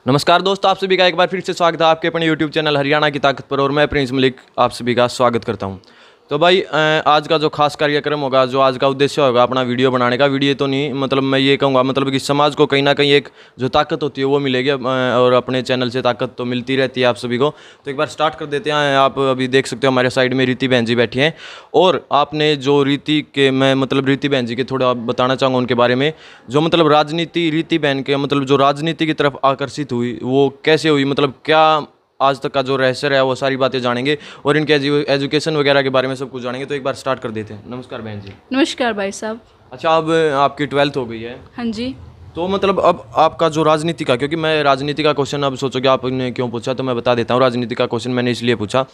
नमस्कार दोस्तों, आप सभी का एक बार फिर से स्वागत है आपके अपने यूट्यूब चैनल हरियाणा की ताकत पर। और मैं प्रिंस मलिक आप सभी का स्वागत करता हूं। तो भाई आज का जो खास कार्यक्रम होगा, जो आज का उद्देश्य होगा अपना वीडियो बनाने का, वीडियो तो नहीं मतलब मैं ये कहूँगा मतलब कि समाज को कहीं ना कहीं एक जो ताकत होती है वो मिलेगी। और अपने चैनल से ताकत तो मिलती रहती है आप सभी को। तो एक बार स्टार्ट कर देते हैं। आप अभी देख सकते हो हमारे साइड में रीति बहन जी बैठी हैं। और आपने जो रीति के मैं मतलब रीति बहन जी के थोड़ा बताना चाहूँगा उनके बारे में। जो मतलब राजनीति रीति बहन के मतलब जो राजनीति की तरफ आकर्षित हुई वो कैसे हुई, मतलब क्या आज तक का जो रहस्य है वो सारी बातें जानेंगे और इनके एजुकेशन वगैरह के बारे में सब कुछ जानेंगे। तो एक बार स्टार्ट कर देते हैं। नमस्कार बहन जी। नमस्कार भाई साहब। अच्छा, अब आपकी 12th हो गई है? हाँ जी। तो मतलब अब आपका जो राजनीति का, क्योंकि मैं राजनीति का क्वेश्चन अब सोचोगे आपने क्यों पूछा, तो मैं बता देता हूँ। राजनीति का क्वेश्चन मैंने इसलिए पूछा,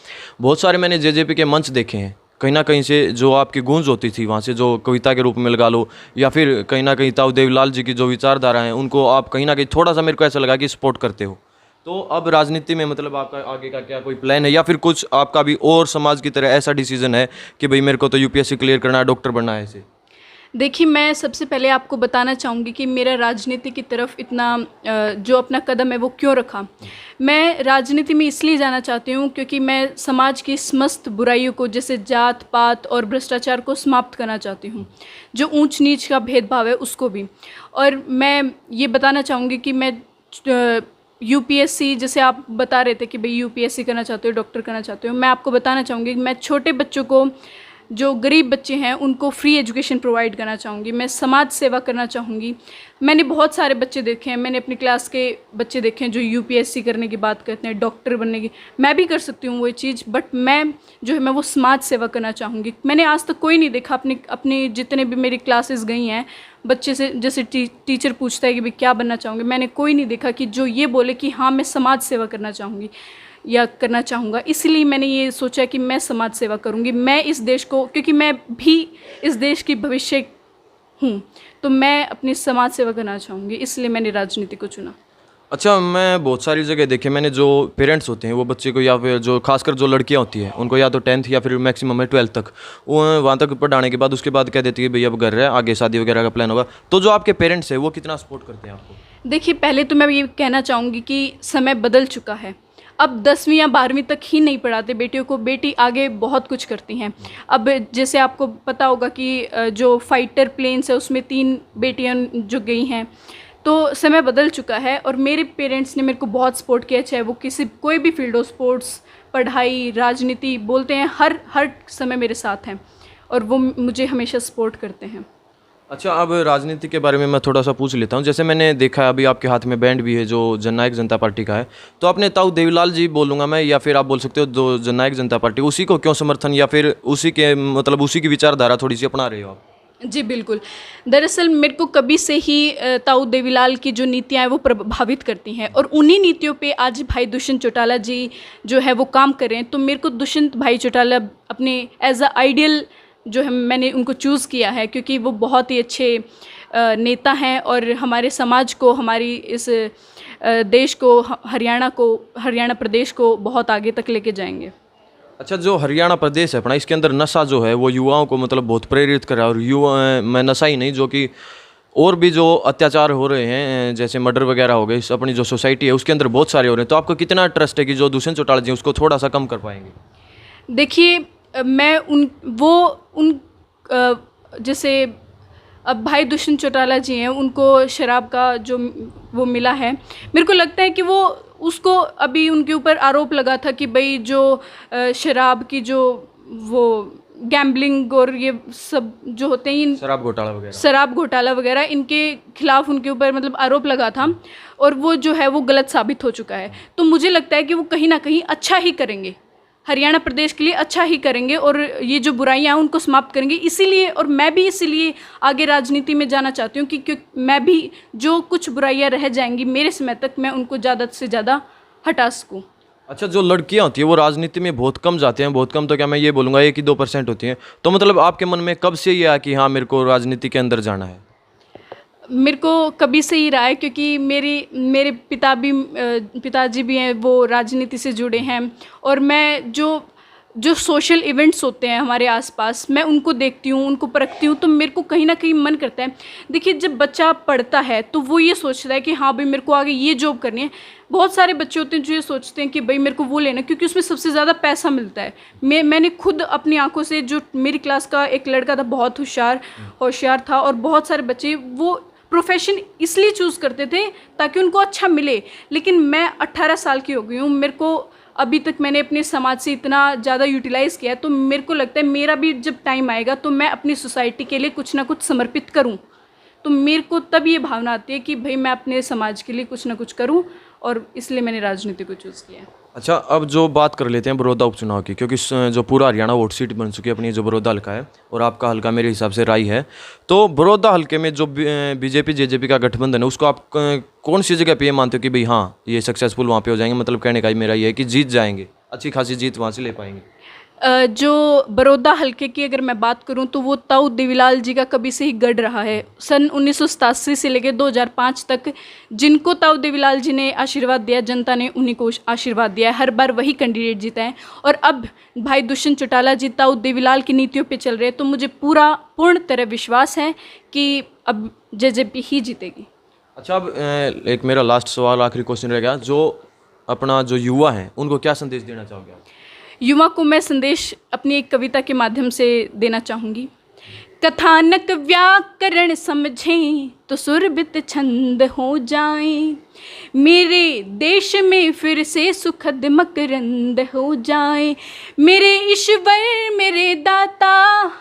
बहुत सारे मैंने जेजेपी के मंच देखे हैं। कहीं ना कहीं से जो आपकी गूंज होती थी वहाँ से, जो कविता के रूप में लगा लो या फिर कहीं ना कहीं ताऊ देवीलाल जी की जो विचारधारा है उनको आप कहीं ना कहीं थोड़ा सा मेरे को ऐसा लगा कि सपोर्ट करते हो। तो अब राजनीति में मतलब आपका आगे का क्या कोई प्लान है या फिर कुछ आपका भी और समाज की तरह ऐसा डिसीजन है कि भाई मेरे को तो यूपीएससी क्लियर करना है, डॉक्टर बनना है? ऐसे देखिए, मैं सबसे पहले आपको बताना चाहूँगी कि मेरा राजनीति की तरफ इतना जो अपना कदम है वो क्यों रखा। मैं राजनीति में इसलिए जाना चाहती हूँ क्योंकि मैं समाज की समस्त बुराइयों को, जैसे जात पात और भ्रष्टाचार को समाप्त करना चाहती हूँ। जो ऊंच नीच का भेदभाव है उसको भी। और मैं ये बताना चाहूँगी कि मैं यूपीएससी, जैसे आप बता रहे थे कि भाई यूपीएससी करना चाहते हो, डॉक्टर करना चाहते हो, मैं आपको बताना चाहूँगी कि मैं छोटे बच्चों को, जो गरीब बच्चे हैं उनको फ्री एजुकेशन प्रोवाइड करना चाहूँगी। मैं समाज सेवा करना चाहूँगी। मैंने बहुत सारे बच्चे देखे हैं, मैंने अपनी क्लास के बच्चे देखे हैं जो यूपीएससी करने की बात करते हैं, डॉक्टर बनने की। मैं भी कर सकती हूँ वो चीज़, बट मैं जो है मैं वो समाज सेवा करना चाहूँगी। मैंने आज तक कोई नहीं देखा अपनी जितने भी मेरी क्लासेस गई हैं बच्चे से, जैसे टीचर पूछता है कि भाई क्या बनना चाहूँगी, मैंने कोई नहीं देखा कि जो ये बोले कि हाँ मैं समाज सेवा करना चाहूँगी या करना चाहूँगा। इसलिए मैंने ये सोचा कि मैं समाज सेवा करूँगी। मैं इस देश को, क्योंकि मैं भी इस देश की भविष्य हूँ, तो मैं अपनी समाज सेवा करना चाहूँगी, इसलिए मैंने राजनीति को चुना। अच्छा, मैं बहुत सारी जगह देखे मैंने, जो पेरेंट्स होते हैं वो बच्चे को, या फिर जो खासकर जो लड़कियां होती हैं उनको या तो 10th या फिर मैक्सिमम है 12th तक, वो वहाँ तक पढ़ाने के बाद उसके बाद कह देती है भैया अब घर है, आगे शादी वगैरह का प्लान होगा। तो जो आपके पेरेंट्स हैं वो कितना सपोर्ट करते हैं आपको? देखिए, पहले तो मैं ये कहना चाहूँगी कि समय बदल चुका है। अब 10वीं या 12वीं तक ही नहीं पढ़ाते बेटियों को, बेटी आगे बहुत कुछ करती हैं। अब जैसे आपको पता होगा कि जो फाइटर प्लेन्स है उसमें 3 बेटियां जो गई हैं। तो समय बदल चुका है और मेरे पेरेंट्स ने मेरे को बहुत सपोर्ट किया, चाहे वो कोई भी फील्ड हो, स्पोर्ट्स, पढ़ाई, राजनीति, बोलते हैं हर समय मेरे साथ हैं और वो मुझे हमेशा सपोर्ट करते हैं। अच्छा, अब राजनीति के बारे में मैं थोड़ा सा पूछ लेता हूँ। जैसे मैंने देखा है अभी आपके हाथ में बैंड भी है जो जननायक जनता पार्टी का है, तो आपने ताऊ देवीलाल जी बोलूँगा मैं, या फिर आप बोल सकते हो जो जननायक जनता पार्टी, उसी को क्यों समर्थन या फिर उसी के मतलब उसी की विचारधारा थोड़ी सी अपना रहे हो आप? जी बिल्कुल। दरअसल मेरे को कभी से ही ताऊ देवीलाल की जो नीतियाँ हैं वो प्रभावित करती हैं और उन्हीं नीतियों पे आज भाई दुष्यंत चौटाला जी जो है वो काम कर रहे हैं। तो मेरे को दुष्यंत भाई चौटाला अपने एज अ आइडियल जो है मैंने उनको चूज़ किया है, क्योंकि वो बहुत ही अच्छे नेता हैं और हमारे समाज को, हमारी इस देश को, हरियाणा प्रदेश को बहुत आगे तक लेके जाएंगे। अच्छा, जो हरियाणा प्रदेश है अपना, इसके अंदर नशा जो है वो युवाओं को मतलब बहुत प्रेरित कर रहा है। और युवा में नशा ही नहीं, जो कि और भी जो अत्याचार हो रहे हैं, जैसे मर्डर वगैरह हो गए, अपनी जो सोसाइटी है उसके अंदर बहुत सारे हो रहे हैं। तो आपको कितना ट्रस्ट है कि जो दुष्यंत चौटाला जी उसको थोड़ा सा कम कर पाएंगे? देखिए, मैं जैसे अब भाई दुष्यंत चौटाला जी हैं, उनको शराब का जो वो मिला है, मेरे को लगता है कि वो उसको अभी उनके ऊपर आरोप लगा था कि भाई जो शराब की जो वो गैम्बलिंग और ये सब जो होते हैं, शराब घोटाला वगैरह इनके खिलाफ उनके ऊपर मतलब आरोप लगा था और वो जो है वो गलत साबित हो चुका है। तो मुझे लगता है कि वो कहीं ना कहीं अच्छा ही करेंगे, हरियाणा प्रदेश के लिए अच्छा ही करेंगे और ये जो बुराइयां हैं उनको समाप्त करेंगे। इसीलिए, और मैं भी इसीलिए आगे राजनीति में जाना चाहती हूँ कि मैं भी जो कुछ बुराइयां रह जाएंगी मेरे समय तक, मैं उनको ज़्यादा से ज़्यादा हटा सकूँ। अच्छा, जो लड़कियां होती है वो राजनीति में बहुत कम जाती हैं, बहुत कम तो क्या मैं ये बोलूँगा 1 ही 2% होती हैं। तो मतलब आपके मन में कब से ये आया कि हाँ मेरे को राजनीति के अंदर जाना है? मेरे को कभी से ही रहा है, क्योंकि मेरे पिताजी भी हैं, वो राजनीति से जुड़े हैं और मैं जो जो सोशल इवेंट्स होते हैं हमारे आसपास, मैं उनको देखती हूँ, उनको परखती हूँ, तो मेरे को कहीं ना कहीं मन करता है। देखिए, जब बच्चा पढ़ता है तो वो ये सोचता है कि हाँ भाई मेरे को आगे ये जॉब करनी है। बहुत सारे बच्चे होते हैं जो ये सोचते हैं कि भाई मेरे को वो लेना, क्योंकि उसमें सबसे ज़्यादा पैसा मिलता है। मैंने खुद अपनी आंखों से, जो मेरी क्लास का एक लड़का था, बहुत होशियार था, और बहुत सारे बच्चे वो प्रोफेशन इसलिए चूज़ करते थे ताकि उनको अच्छा मिले। लेकिन मैं 18 साल की हो गई हूँ, मेरे को अभी तक मैंने अपने समाज से इतना ज़्यादा यूटिलाइज़ किया है, तो मेरे को लगता है मेरा भी जब टाइम आएगा तो मैं अपनी सोसाइटी के लिए कुछ ना कुछ समर्पित करूं। तो मेरे को तब ये भावना आती है कि भाई मैं अपने समाज के लिए कुछ ना कुछ करूं, और इसलिए मैंने राजनीति को चूज़ किया है। अच्छा, अब जो बात कर लेते हैं बड़ौदा उपचुनाव की, क्योंकि जो पूरा हरियाणा वोट सीट बन चुकी है अपनी, जो बड़ौदा हल्का है और आपका हल्का मेरे हिसाब से राई है। तो बड़ौदा हल्के में जो बीजेपी जेजेपी का गठबंधन है, उसको आप कौन सी जगह पे ये मानते हो कि भाई हाँ ये सक्सेसफुल वहाँ पे हो जाएंगे? मतलब कहने का ही मेरा ये है कि जीत जाएंगे, अच्छी खासी जीत वहाँ से ले पाएंगे। जो बड़ौदा हल्के की अगर मैं बात करूं तो वो ताऊ देवीलाल जी का कभी से ही गढ़ रहा है। सन 1987 से लेकर 2005 तक जिनको ताऊ देवीलाल जी ने आशीर्वाद दिया, जनता ने उन्हीं को आशीर्वाद दिया है। हर बार वही कैंडिडेट जीता है, और अब भाई दुष्यंत चौटाला जी ताऊ देवीलाल की नीतियों पे चल रहे हैं, तो मुझे पूर्ण तरह विश्वास है कि अब जेजेपी ही जीतेगी। अच्छा, अब एक मेरा लास्ट सवाल, आखिरी क्वेश्चन रहेगा, जो अपना जो युवा है उनको क्या संदेश देना चाहोगे आप? युवा को मैं संदेश अपनी एक कविता के माध्यम से देना चाहूँगी। कथानक व्याकरण समझें तो सुरभित छंद हो जाएं, मेरे देश में फिर से सुखद मकरंद हो जाएं। मेरे ईश्वर मेरे दाता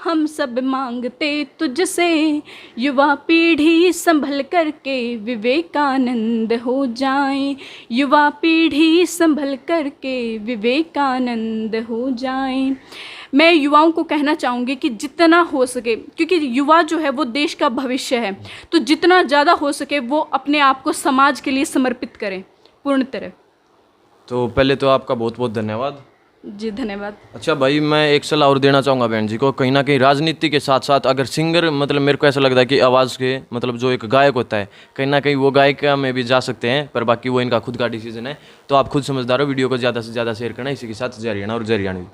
हम सब मांगते तुझसे, युवा पीढ़ी संभल करके विवेकानंद हो जाएं। युवा पीढ़ी संभल करके विवेकानंद हो जाएं। मैं युवाओं को कहना चाहूँगी कि जितना हो सके, क्योंकि युवा जो है वो देश का भविष्य है, तो जितना ज़्यादा हो सके वो अपने आप को समाज के लिए समर्पित करें पूर्ण तरह। तो पहले तो आपका बहुत बहुत धन्यवाद। जी धन्यवाद। अच्छा भाई, मैं एक सलाह और देना चाहूँगा बहन जी को, कहीं ना कहीं राजनीति के साथ साथ अगर सिंगर, मतलब मेरे को ऐसा लगता है कि आवाज़ के, मतलब जो एक गायक होता है, कहीं ना कहीं वो गायिका में भी जा सकते हैं, पर बाकी वो इनका खुद का डिसीजन है। तो आप खुद समझदार हो, वीडियो को ज़्यादा से ज़्यादा शेयर करना। इसी के साथ जय हरियाणा और जय हरियाणवी।